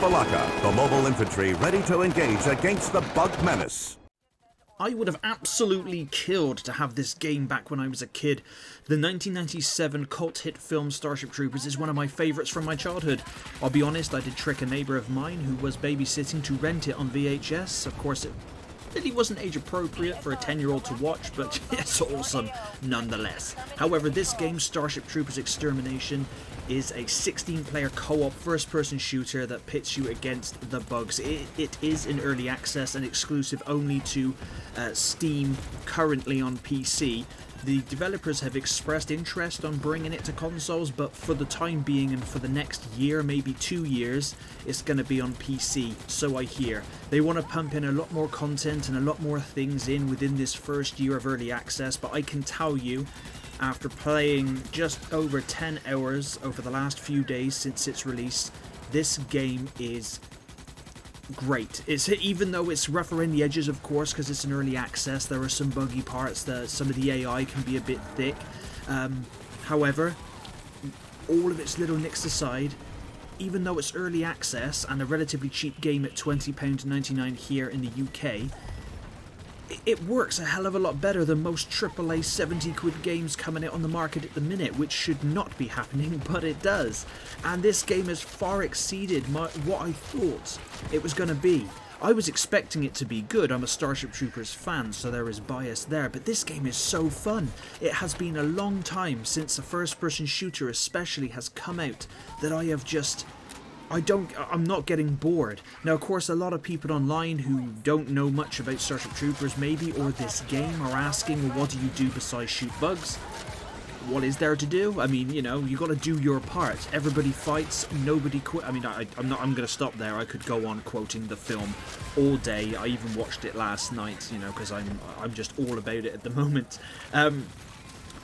Balaka, the mobile infantry ready to engage against the bug menace. I would have absolutely killed to have this game back when I was a kid. The 1997 cult hit film Starship Troopers is one of my favourites from my childhood. I'll be honest, I did trick a neighbour of mine who was babysitting to rent it on VHS. Of course, it really wasn't age appropriate for a 10-year-old to watch, but it's awesome nonetheless. However, this game, Starship Troopers Extermination, is a 16-player co-op first-person shooter that pits you against the bugs. It is in early access and exclusive only to Steam, currently on PC. The developers have expressed interest on bringing it to consoles, but for the time being and for the next year, maybe 2 years, it's going to be on PC, so I hear. They want to pump in a lot more content and a lot more things in within this first year of early access, but I can tell you, after playing just over 10 hours over the last few days since its release, this game is great. Even though it's rough around the edges, of course, because it's an early access, there are some buggy parts, some of the AI can be a bit thick. However, all of its little nicks aside, even though it's early access and a relatively cheap game at £20.99 here in the UK, it works a hell of a lot better than most AAA 70-quid games coming out on the market at the minute, which should not be happening, but it does. And this game has far exceeded what I thought it was going to be. I was expecting it to be good. I'm a Starship Troopers fan, so there is bias there, but this game is so fun. It has been a long time since a first-person shooter especially has come out that I have just... I'm not getting bored. Now, of course, a lot of people online who don't know much about Starship Troopers maybe, or this game, are asking, well, what do you do besides shoot bugs? What is there to do? I mean, you know, you got to do your part. Everybody fights, nobody quit. I mean, I'm going to stop there. I could go on quoting the film all day. I even watched it last night, you know, because I'm just all about it at the moment.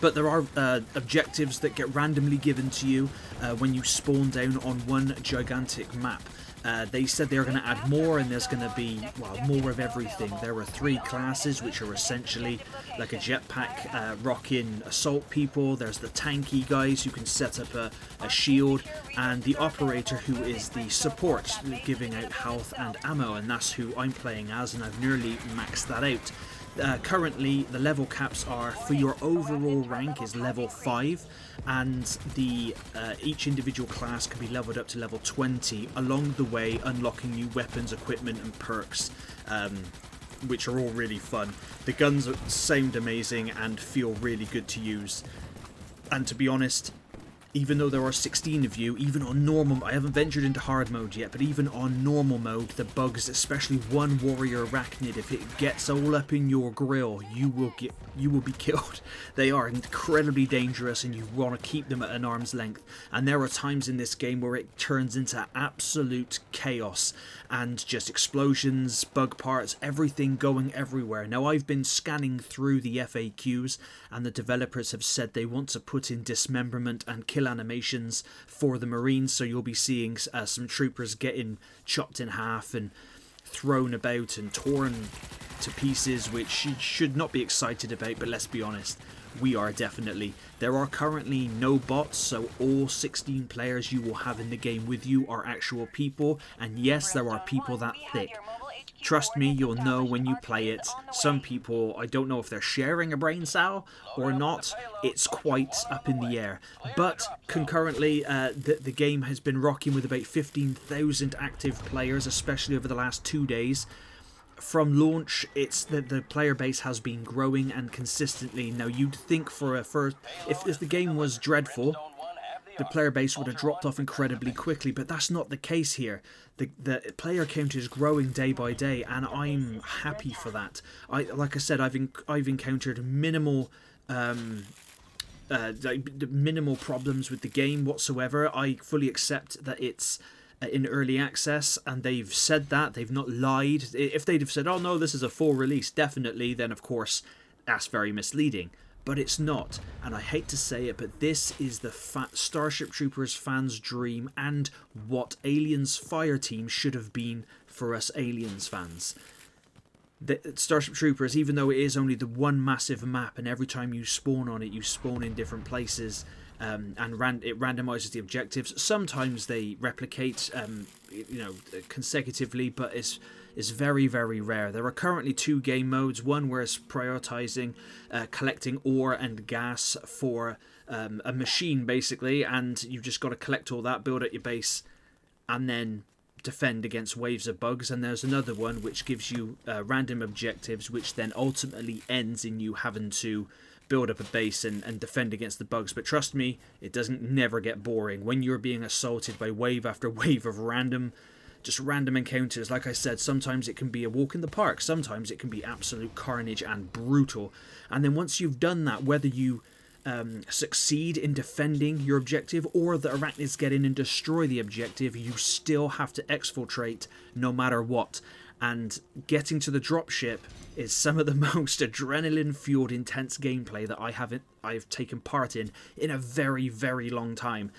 But there are objectives that get randomly given to you when you spawn down on one gigantic map. They said they're going to add more, and there's going to be, well, more of everything. There are 3 classes, which are essentially like a jetpack rocking assault people. There's the tanky guys who can set up a shield, and the operator, who is the support, giving out health and ammo, and that's who I'm playing as, and I've nearly maxed that out. Currently, the level caps are, for your overall rank is level 5, and the each individual class can be leveled up to level 20, along the way unlocking new weapons, equipment and perks, which are all really fun. The guns sound amazing and feel really good to use, and to be honest, even though there are 16 of you, even on normal, I haven't ventured into hard mode yet, but even on normal mode, the bugs, especially one warrior arachnid, if it gets all up in your grill, you will be killed. They are incredibly dangerous, and you want to keep them at an arm's length. And there are times in this game where it turns into absolute chaos, and just explosions, bug parts, everything going everywhere. Now, I've been scanning through the FAQs, and the developers have said they want to put in dismemberment and kill animations for the Marines, so you'll be seeing some troopers getting chopped in half and thrown about and torn to pieces, which you should not be excited about, but let's be honest, we are definitely. There are currently no bots, so all 16 players you will have in the game with you are actual people, and yes, there are people that thick. Trust me, you'll know when you play it. Some people, I don't know if they're sharing a brain cell or not. It's quite up in the air. But concurrently, the game has been rocking with about 15,000 active players, especially over the last 2 days. From launch, it's the player base has been growing and consistently. Now, you'd think for a first, if the game was dreadful, the player base would have dropped off incredibly quickly, but that's not the case here. The player count is growing day by day, and I'm happy for that. Like I said, I've encountered minimal problems with the game whatsoever. I fully accept that it's in early access, and they've said that. They've not lied. If they'd have said, oh no, this is a full release, definitely, then of course that's very misleading. But it's not, and I hate to say it, but this is the Starship Troopers fans' dream, and what Aliens Fireteam should have been for us Aliens fans. The Starship Troopers, even though it is only the one massive map, and every time you spawn on it, you spawn in different places, and it randomizes the objectives. Sometimes they replicate, consecutively, but it's very, very rare. There are currently 2 game modes. One where it's prioritizing collecting ore and gas for a machine, basically, and you've just got to collect all that, build at your base, and then defend against waves of bugs. And there's another one which gives you random objectives, which then ultimately ends in you having to build up a base and defend against the bugs. But trust me, it doesn't never get boring when you're being assaulted by wave after wave of random encounters. Like I said, sometimes it can be a walk in the park, sometimes it can be absolute carnage and brutal. And then once you've done that, whether you succeed in defending your objective or the arachnids get in and destroy the objective, you still have to exfiltrate no matter what. And getting to the dropship is some of the most adrenaline-fueled, intense gameplay that I've taken part in a very, very long time.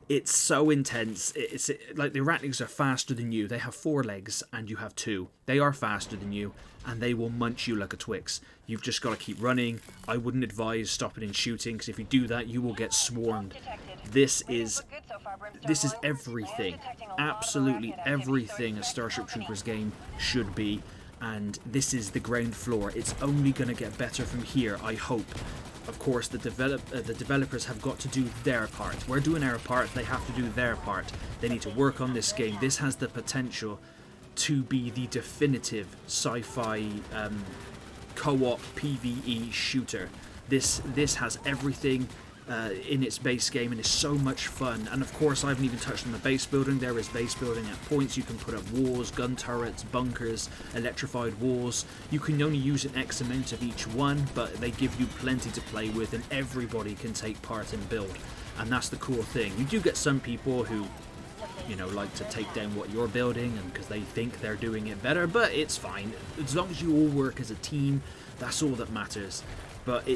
It's so intense. It's like the arachnids are faster than you. They have 4 legs and you have 2. They are faster than you and they will munch you like a Twix. You've just got to keep running. I wouldn't advise stopping and shooting, because if you do that, you will get swarmed. This is everything. Absolutely everything a Starship Troopers game should be. And this is the ground floor. It's only going to get better from here, I hope. Of course, the developers have got to do their part. We're doing our part, they have to do their part. They need to work on this game. This has the potential to be the definitive sci-fi co-op PvE shooter. This has everything in its base game, and it's so much fun. And of course, I haven't even touched on the base building. There is base building at points. You can put up walls, gun turrets, bunkers, electrified walls. You can only use an X amount of each one, but they give you plenty to play with, and everybody can take part and build. And that's the cool thing. You do get some people who, like to take down what you're building, and because they think they're doing it better, but it's fine. As long as you all work as a team, that's all that matters. But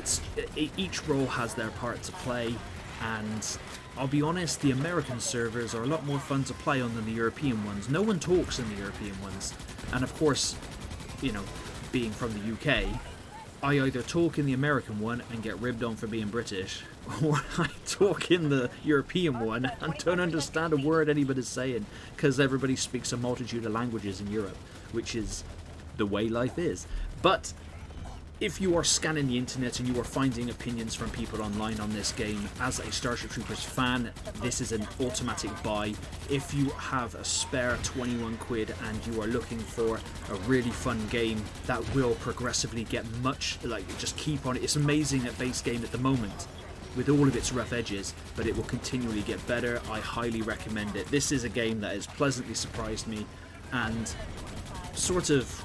each role has their part to play, and I'll be honest, the American servers are a lot more fun to play on than the European ones. No one talks in the European ones, and of course, being from the UK, I either talk in the American one and get ribbed on for being British, or I talk in the European one and don't understand a word anybody's saying, because everybody speaks a multitude of languages in Europe, which is the way life is. But if you are scanning the internet and you are finding opinions from people online on this game, as a Starship Troopers fan, this is an automatic buy. If you have a spare 21 quid and you are looking for a really fun game that will progressively get just keep on it. It's amazing at base game at the moment with all of its rough edges, but it will continually get better. I highly recommend it. This is a game that has pleasantly surprised me and sort of,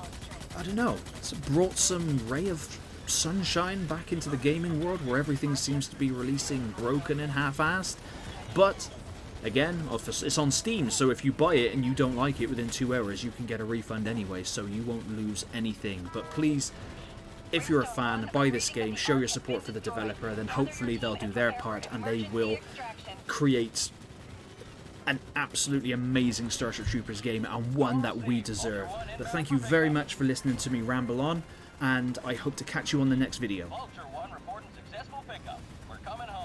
I don't know, it's brought some ray of sunshine back into the gaming world where everything seems to be releasing broken and half-assed. But again, it's on Steam, so if you buy it and you don't like it within 2 hours, you can get a refund anyway, so you won't lose anything. But please, if you're a fan, buy this game, show your support for the developer, then hopefully they'll do their part and they will create an absolutely amazing Starship Troopers game, and one that we deserve. But thank you very much for listening to me ramble on, and I hope to catch you on the next video. Vulture 1 reporting successful pickup. We're coming home.